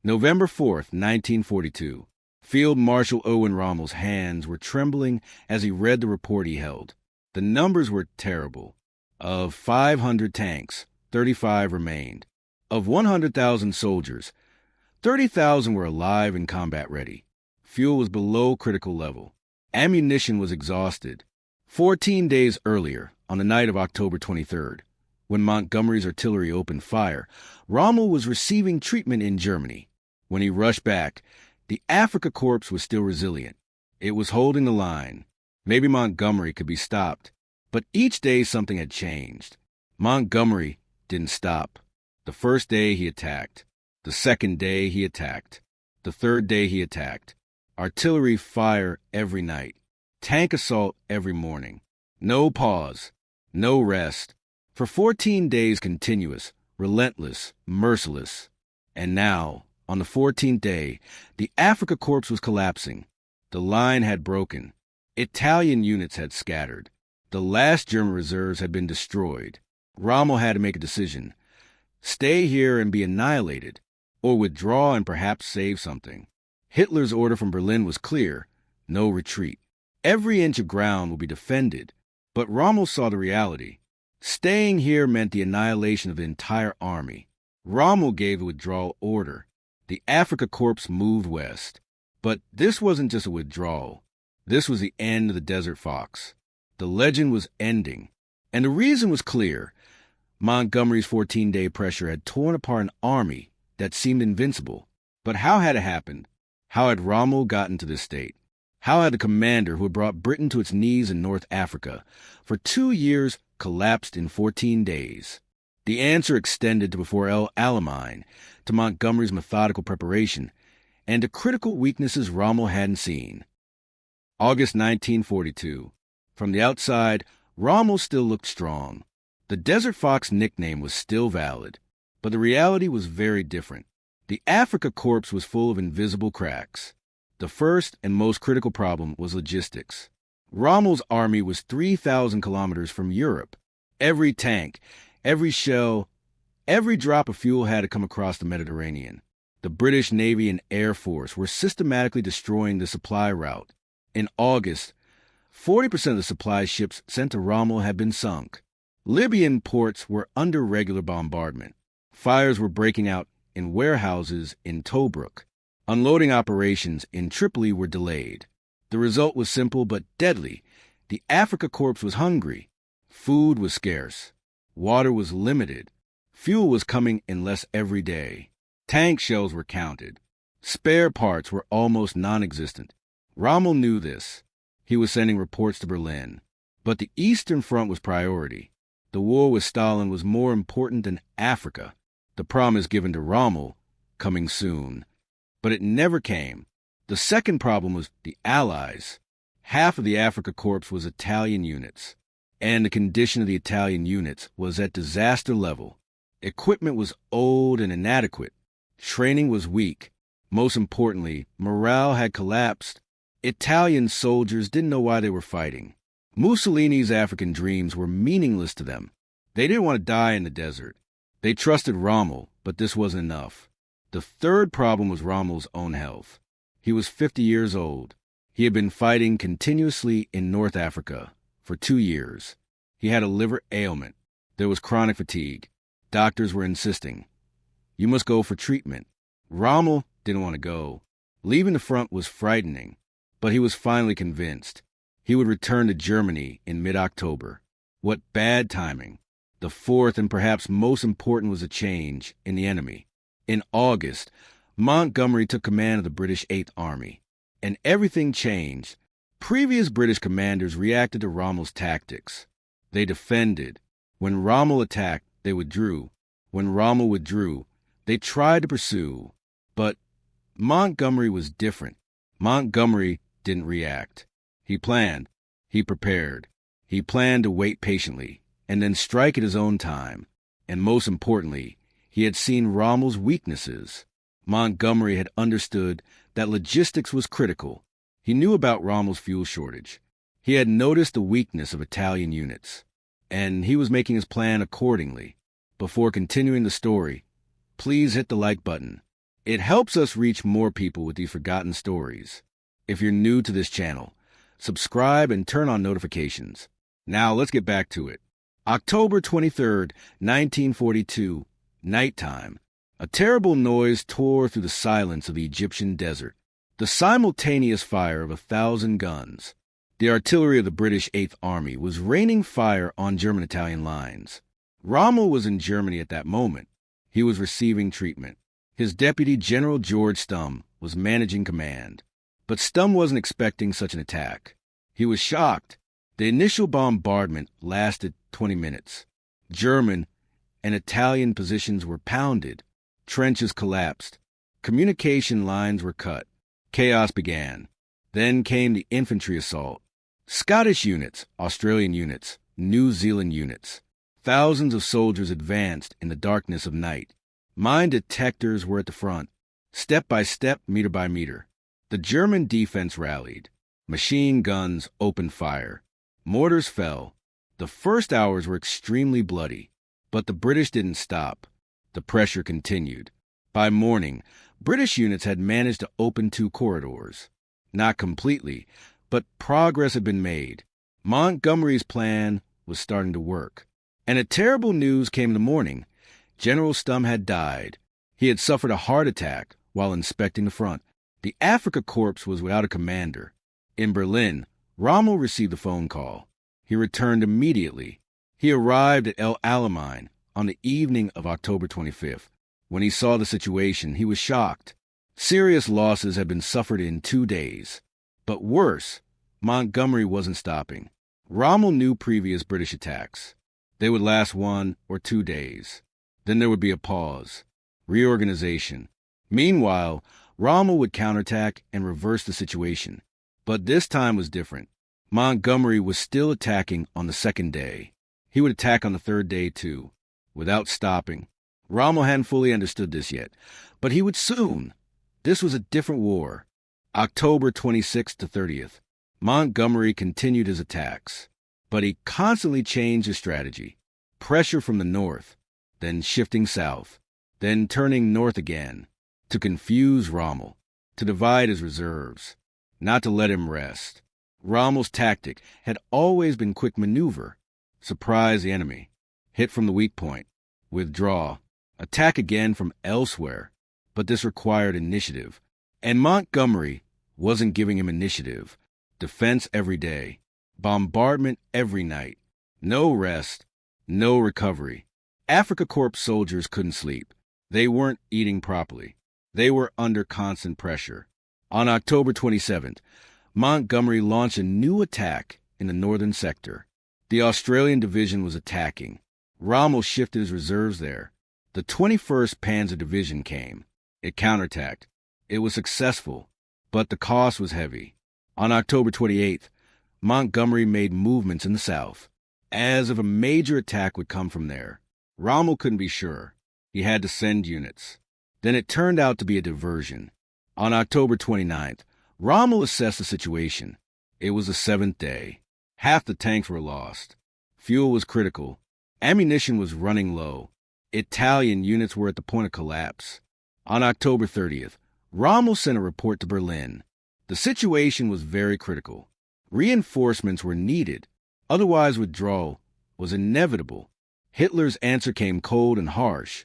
November 4th, 1942. Field Marshal Erwin Rommel's hands were trembling as he read the report he held. The numbers were terrible. Of 500 tanks, 35 remained. Of 100,000 soldiers, 30,000 were alive and combat ready. Fuel was below critical level. Ammunition was exhausted. 14 days earlier, on the night of October 23rd, when Montgomery's artillery opened fire, Rommel was receiving treatment in Germany. When he rushed back, the Afrika Korps was still resilient. It was holding the line. Maybe Montgomery could be stopped. But each day something had changed. Montgomery didn't stop. The first day he attacked. The second day he attacked. The third day he attacked. Artillery fire every night. Tank assault every morning. No pause. No rest. For 14 days continuous, relentless, merciless. And now, on the 14th day, the Afrika Korps was collapsing. The line had broken. Italian units had scattered. The last German reserves had been destroyed. Rommel had to make a decision. Stay here and be annihilated, or withdraw and perhaps save something. Hitler's order from Berlin was clear: no retreat. Every inch of ground will be defended. But Rommel saw the reality. Staying here meant the annihilation of the entire army. Rommel gave a withdrawal order. The Afrika Korps moved west. But this wasn't just a withdrawal. This was the end of the Desert Fox. The legend was ending. And the reason was clear. Montgomery's 14-day pressure had torn apart an army that seemed invincible. But how had it happened? How had Rommel gotten to this state? How had the commander who had brought Britain to its knees in North Africa for 2 years collapsed in 14 days? The answer extended to before Alamein, to Montgomery's methodical preparation, and to critical weaknesses Rommel hadn't seen. August 1942. From the outside, Rommel still looked strong. The Desert Fox nickname was still valid, but the reality was very different. The Afrika Korps was full of invisible cracks. The first and most critical problem was logistics. Rommel's army was 3,000 kilometers from Europe. Every tank, every shell, every drop of fuel had to come across the Mediterranean. The British Navy and Air Force were systematically destroying the supply route. In August, 40% of the supply ships sent to Rommel had been sunk. Libyan ports were under regular bombardment. Fires were breaking out in warehouses in Tobruk. Unloading operations in Tripoli were delayed. The result was simple but deadly. The Afrika Korps was hungry. Food was scarce. Water was limited. Fuel was coming in less every day. Tank shells were counted. Spare parts were almost non-existent. Rommel knew this. He was sending reports to Berlin. But the Eastern Front was priority. The war with Stalin was more important than Africa. The promise given to Rommel, coming soon. But it never came. The second problem was the Allies. Half of the Afrika Korps was Italian units, and the condition of the Italian units was at disaster level. Equipment was old and inadequate. Training was weak. Most importantly, morale had collapsed. Italian soldiers didn't know why they were fighting. Mussolini's African dreams were meaningless to them. They didn't want to die in the desert. They trusted Rommel, but this wasn't enough. The third problem was Rommel's own health. He was 50 years old. He had been fighting continuously in North Africa for 2 years. He had a liver ailment. There was chronic fatigue. Doctors were insisting, "You must go for treatment." Rommel didn't want to go. Leaving the front was frightening, but he was finally convinced. He would return to Germany in mid-October. What bad timing. The fourth and perhaps most important was a change in the enemy. In August, Montgomery took command of the British Eighth Army, and everything changed. Previous British commanders reacted to Rommel's tactics. They defended. When Rommel attacked, they withdrew. When Rommel withdrew, they tried to pursue. But Montgomery was different. Montgomery didn't react. He planned. He prepared. He planned to wait patiently and then strike at his own time. And most importantly, he had seen Rommel's weaknesses. Montgomery had understood that logistics was critical. He knew about Rommel's fuel shortage. He had noticed the weakness of Italian units, and he was making his plan accordingly. Before continuing the story, please hit the like button. It helps us reach more people with these forgotten stories. If you're new to this channel, subscribe and turn on notifications. Now let's get back to it. October 23rd, 1942, nighttime. A terrible noise tore through the silence of the Egyptian desert. The simultaneous fire of 1,000 guns. The artillery of the British Eighth Army was raining fire on German-Italian lines. Rommel was in Germany at that moment. He was receiving treatment. His deputy, General George Stumm, was managing command. But Stumm wasn't expecting such an attack. He was shocked. The initial bombardment lasted 20 minutes. German and Italian positions were pounded. Trenches collapsed. Communication lines were cut. Chaos began. Then came the infantry assault. Scottish units, Australian units, New Zealand units. Thousands of soldiers advanced in the darkness of night. Mine detectors were at the front. Step by step, meter by meter. The German defense rallied. Machine guns opened fire. Mortars fell. The first hours were extremely bloody, but the British didn't stop. The pressure continued. By morning, British units had managed to open 2 corridors. Not completely, but progress had been made. Montgomery's plan was starting to work. And a terrible news came in the morning. General Stumm had died. He had suffered a heart attack while inspecting the front. The Afrika Korps was without a commander. In Berlin, Rommel received a phone call. He returned immediately. He arrived at Alamein on the evening of October 25th. When he saw the situation, he was shocked. Serious losses had been suffered in 2 days. But worse, Montgomery wasn't stopping. Rommel knew previous British attacks. They would last 1 or 2 days. Then there would be a pause, reorganization. Meanwhile, Rommel would counterattack and reverse the situation. But this time was different. Montgomery was still attacking on the 2nd day. He would attack on the 3rd day too, without stopping. Rommel hadn't fully understood this yet, but he would soon. This was a different war. October 26th to 30th. Montgomery continued his attacks, but he constantly changed his strategy. Pressure from the north, then shifting south, then turning north again, to confuse Rommel, to divide his reserves, not to let him rest. Rommel's tactic had always been quick maneuver, surprise the enemy, hit from the weak point, withdraw, attack again from elsewhere, but this required initiative. And Montgomery wasn't giving him initiative. Defense every day, bombardment every night, no rest, no recovery. Afrika Korps soldiers couldn't sleep. They weren't eating properly. They were under constant pressure. On October 27th, Montgomery launched a new attack in the northern sector. The Australian division was attacking. Rommel shifted his reserves there. The 21st Panzer Division came. It counterattacked. It was successful, but the cost was heavy. On October 28th, Montgomery made movements in the south, as if a major attack would come from there. Rommel couldn't be sure. He had to send units. Then it turned out to be a diversion. On October 29th, Rommel assessed the situation. It was the 7th day. Half the tanks were lost. Fuel was critical. Ammunition was running low. Italian units were at the point of collapse. On October 30th, Rommel sent a report to Berlin. The situation was very critical. Reinforcements were needed. Otherwise, withdrawal was inevitable. Hitler's answer came cold and harsh.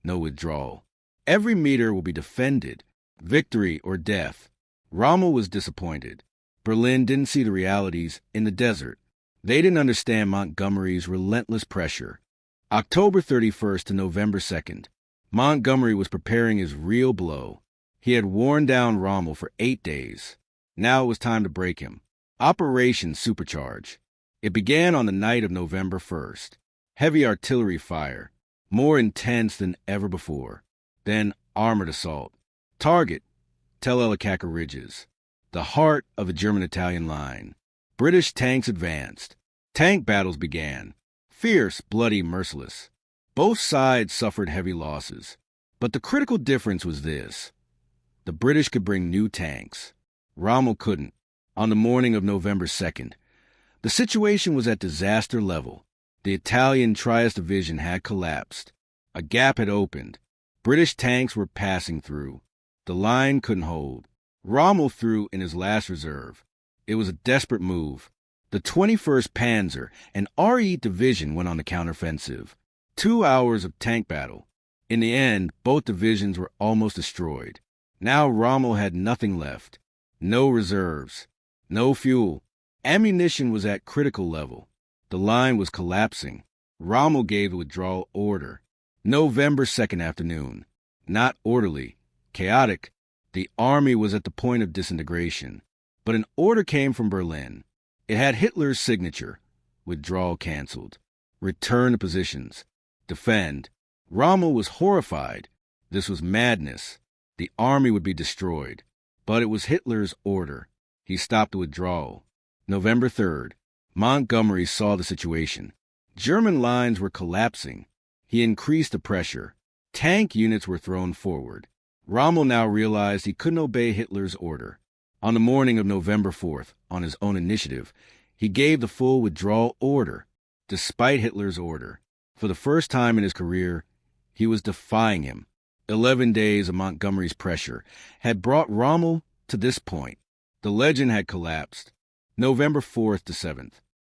No withdrawal. Every meter will be defended. Victory or death. Rommel was disappointed. Berlin didn't see the realities in the desert. They didn't understand Montgomery's relentless pressure. October 31st to November 2nd, Montgomery was preparing his real blow. He had worn down Rommel for 8 days. Now it was time to break him. Operation Supercharge. It began on the night of November 1st. Heavy artillery fire, more intense than ever before. Then armored assault. Target, Tel El-Akaka Ridges, the heart of the German-Italian line. British tanks advanced. Tank battles began. Fierce, bloody, merciless. Both sides suffered heavy losses. But the critical difference was this. The British could bring new tanks. Rommel couldn't. On the morning of November 2nd, the situation was at disaster level. The Italian Trieste Division had collapsed. A gap had opened. British tanks were passing through. The line couldn't hold. Rommel threw in his last reserve. It was a desperate move. The 21st Panzer, an RE division, went on the counteroffensive. 2 hours of tank battle. In the end, both divisions were almost destroyed. Now Rommel had nothing left. No reserves. No fuel. Ammunition was at critical level. The line was collapsing. Rommel gave the withdrawal order. November 2nd afternoon. Not orderly. Chaotic. The army was at the point of disintegration. But an order came from Berlin. It had Hitler's signature. Withdrawal canceled. Return to positions. Defend. Rommel was horrified. This was madness. The army would be destroyed. But it was Hitler's order. He stopped the withdrawal. November 3rd. Montgomery saw the situation. German lines were collapsing. He increased the pressure. Tank units were thrown forward. Rommel now realized he couldn't obey Hitler's order. On the morning of November 4th, on his own initiative, he gave the full withdrawal order, despite Hitler's order. For the first time in his career, he was defying him. 11 days of Montgomery's pressure had brought Rommel to this point. The legend had collapsed. November 4th to 7th.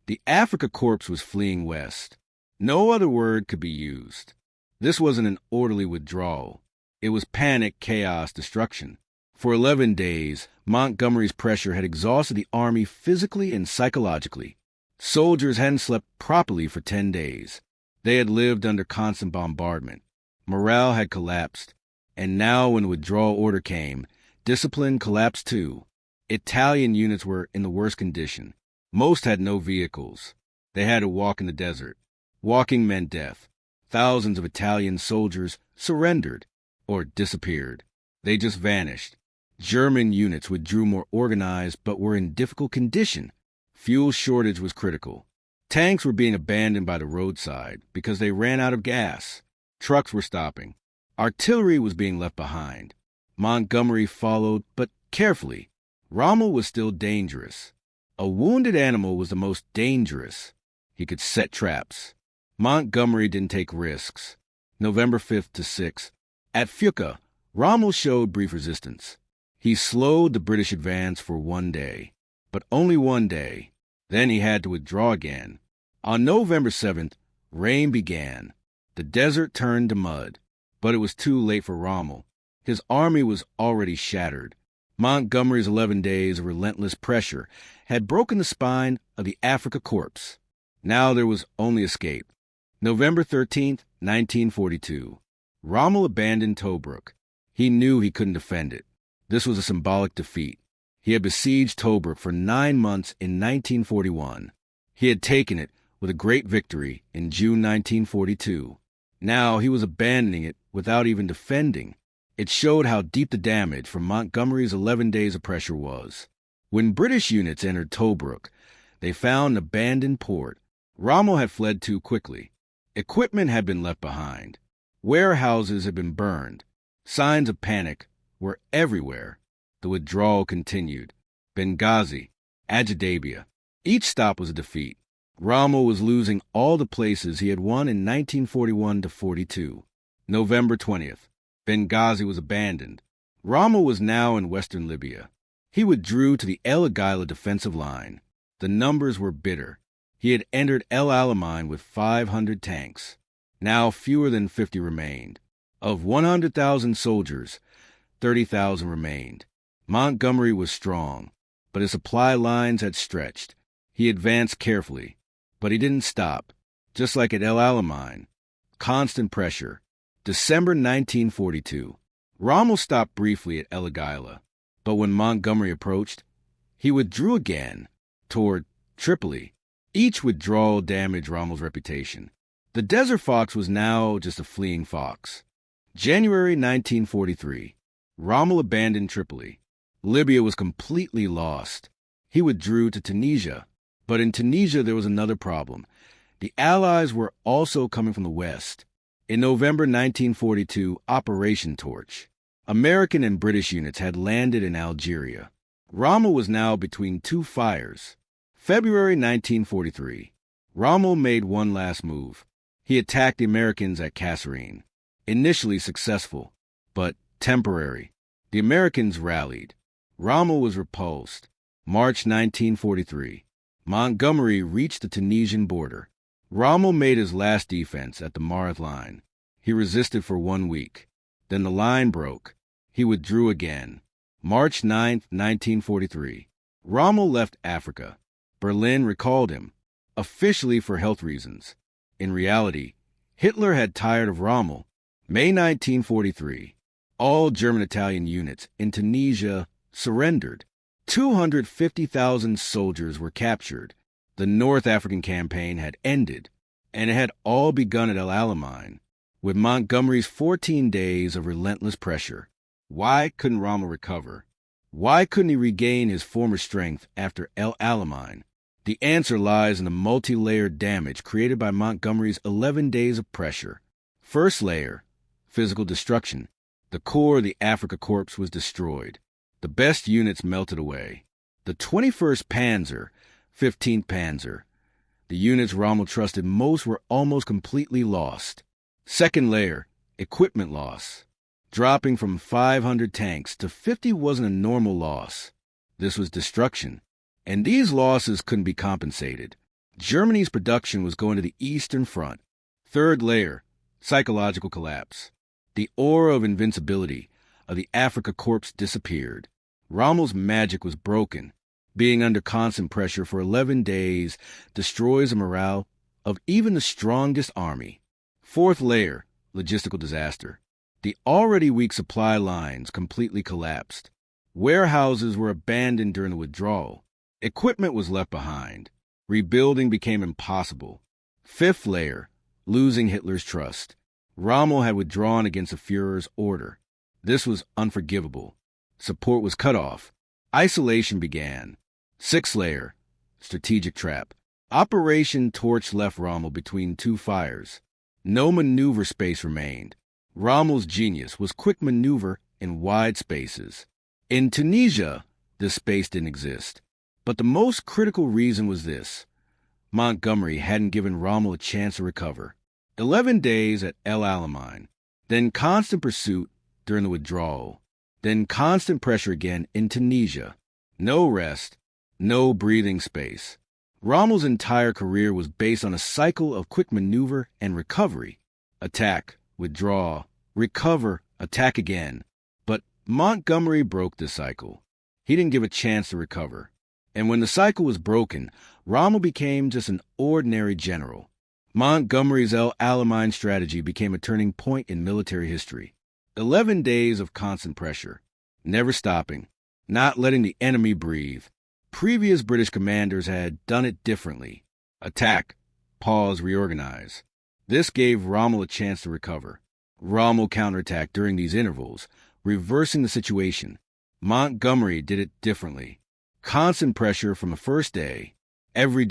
The Afrika Korps was fleeing west. No other word could be used. This wasn't an orderly withdrawal. It was panic, chaos, destruction. For 11 days, Montgomery's pressure had exhausted the army physically and psychologically. Soldiers hadn't slept properly for 10 days. They had lived under constant bombardment. Morale had collapsed. And now when the withdrawal order came, discipline collapsed too. Italian units were in the worst condition. Most had no vehicles. They had to walk in the desert. Walking meant death. Thousands of Italian soldiers surrendered or disappeared. They just vanished. German units withdrew more organized but were in difficult condition. Fuel shortage was critical. Tanks were being abandoned by the roadside because they ran out of gas. Trucks were stopping. Artillery was being left behind. Montgomery followed, but carefully. Rommel was still dangerous. A wounded animal was the most dangerous. He could set traps. Montgomery didn't take risks. November 5th to 6th. At Fuka, Rommel showed brief resistance. He slowed the British advance for 1 day, but only 1 day. Then he had to withdraw again. On November 7th, rain began. The desert turned to mud, but it was too late for Rommel. His army was already shattered. Montgomery's 11 days of relentless pressure had broken the spine of the Afrika Korps. Now there was only escape. November 13th, 1942. Rommel abandoned Tobruk. He knew he couldn't defend it. This was a symbolic defeat. He had besieged Tobruk for 9 months in 1941. He had taken it with a great victory in June 1942. Now he was abandoning it without even defending. It showed how deep the damage from Montgomery's 11 days of pressure was. When British units entered Tobruk, they found an abandoned port. Rommel had fled too quickly. Equipment had been left behind. Warehouses had been burned. Signs of panic were everywhere. The withdrawal continued. Benghazi, Ajdabiya. Each stop was a defeat. Rommel was losing all the places he had won in 1941 to 42. November 20th. Benghazi was abandoned. Rommel was now in western Libya. He withdrew to the El Agheila defensive line. The numbers were bitter. He had entered El Alamein with 500 tanks. Now fewer than 50 remained. Of 100,000 soldiers, 30,000 remained. Montgomery was strong, but his supply lines had stretched. He advanced carefully, but he didn't stop. Just like at El Alamein. Constant pressure. December 1942. Rommel stopped briefly at El Agheila, but when Montgomery approached, he withdrew again toward Tripoli. Each withdrawal damaged Rommel's reputation. The Desert Fox was now just a fleeing fox. January 1943. Rommel abandoned Tripoli. Libya was completely lost. He withdrew to Tunisia. But in Tunisia there was another problem. The Allies were also coming from the west. In November 1942, Operation Torch. American and British units had landed in Algeria. Rommel was now between two fires. February 1943. Rommel made one last move. He attacked the Americans at Kasserine. Initially successful, but temporary. The Americans rallied. Rommel was repulsed. March 1943. Montgomery reached the Tunisian border. Rommel made his last defense at the Marth line. He resisted for 1 week. Then the line broke. He withdrew again. March 9, 1943. Rommel left Africa. Berlin recalled him, officially for health reasons. In reality, Hitler had tired of Rommel. May 1943. All German-Italian units in Tunisia surrendered. 250,000 soldiers were captured. The North African campaign had ended, and it had all begun at Alamein, with Montgomery's 14 days of relentless pressure. Why couldn't Rommel recover? Why couldn't he regain his former strength after Alamein? The answer lies in the multi-layered damage created by Montgomery's 11 days of pressure. First layer, physical destruction. The core of the Afrika Korps was destroyed. The best units melted away. The 21st Panzer, 15th Panzer, the units Rommel trusted most, were almost completely lost. Second layer, equipment loss. Dropping from 500 tanks to 50 wasn't a normal loss. This was destruction, and these losses couldn't be compensated. Germany's production was going to the Eastern Front. Third layer, psychological collapse. The aura of invincibility of the Afrika Korps disappeared. Rommel's magic was broken. Being under constant pressure for 11 days destroys the morale of even the strongest army. Fourth layer, logistical disaster. The already weak supply lines completely collapsed. Warehouses were abandoned during the withdrawal. Equipment was left behind. Rebuilding became impossible. Fifth layer, losing Hitler's trust. Rommel had withdrawn against the Führer's order. This was unforgivable. Support was cut off. Isolation began. Sixth layer, strategic trap. Operation Torch left Rommel between two fires. No maneuver space remained. Rommel's genius was quick maneuver in wide spaces. In Tunisia, this space didn't exist. But the most critical reason was this. Montgomery hadn't given Rommel a chance to recover. 11 days at El Alamein, then constant pursuit during the withdrawal, then constant pressure again in Tunisia. No rest, no breathing space. Rommel's entire career was based on a cycle of quick maneuver and recovery. Attack, withdraw, recover, attack again. But Montgomery broke this cycle. He didn't give a chance to recover. And when the cycle was broken, Rommel became just an ordinary general. Montgomery's El Alamein strategy became a turning point in military history. 11 days of constant pressure, never stopping, not letting the enemy breathe. Previous British commanders had done it differently. Attack, pause, reorganize. This gave Rommel a chance to recover. Rommel counterattacked during these intervals, reversing the situation. Montgomery did it differently. Constant pressure from the first day, every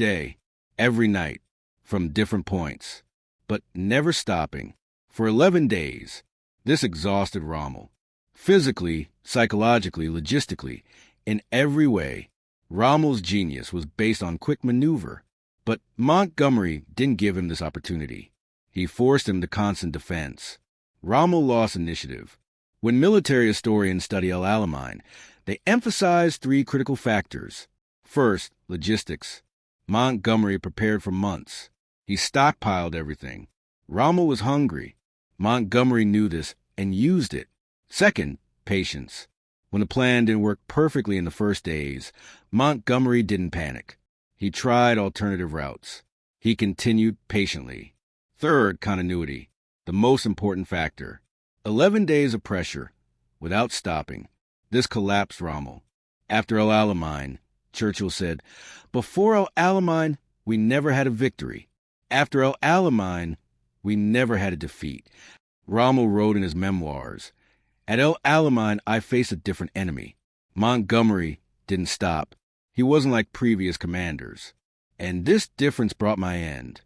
night, from different points, but never stopping. For 11 days, this exhausted Rommel. Physically, psychologically, logistically, in every way, Rommel's genius was based on quick maneuver. But Montgomery didn't give him this opportunity. He forced him to constant defense. Rommel lost initiative. When military historians study El Alamein, they emphasize 3 critical factors. First, logistics. Montgomery prepared for months. He stockpiled everything. Rommel was hungry. Montgomery knew this and used it. Second, patience. When the plan didn't work perfectly in the first days, Montgomery didn't panic. He tried alternative routes. He continued patiently. Third, continuity, the most important factor. 11 days of pressure, without stopping. This collapsed Rommel. After El Alamein, Churchill said, "Before El Alamein, we never had a victory. After El Alamein, we never had a defeat." Rommel wrote in his memoirs, "At El Alamein, I faced a different enemy. Montgomery didn't stop. He wasn't like previous commanders. And this difference brought my end."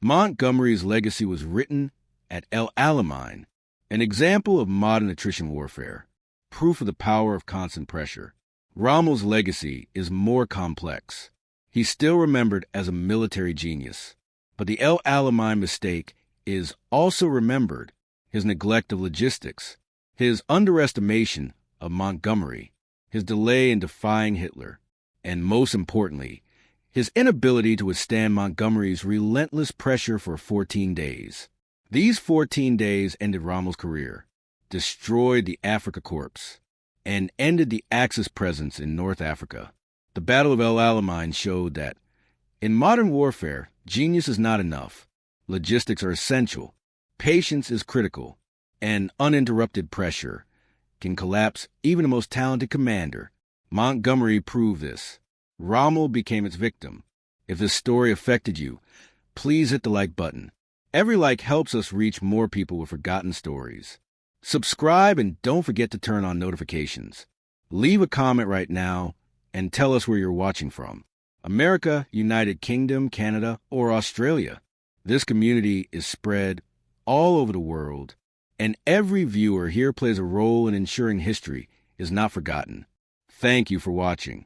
Montgomery's legacy was written at El Alamein, an example of modern attrition warfare, proof of the power of constant pressure. Rommel's legacy is more complex. He's still remembered as a military genius, but the El Alamein mistake is also remembered his neglect of logistics, his underestimation of Montgomery, his delay in defying Hitler, and most importantly, his inability to withstand Montgomery's relentless pressure for 14 days. These 14 days ended Rommel's career, destroyed the Afrika Korps, and ended the Axis presence in North Africa. The Battle of El Alamein showed that in modern warfare, genius is not enough. Logistics are essential. Patience is critical. And uninterrupted pressure can collapse even the most talented commander. Montgomery proved this. Rommel became its victim. If this story affected you, please hit the like button. Every like helps us reach more people with forgotten stories. Subscribe and don't forget to turn on notifications. Leave a comment right now and tell us where you're watching from. America, United Kingdom, Canada, or Australia. This community is spread all over the world, and every viewer here plays a role in ensuring history is not forgotten. Thank you for watching.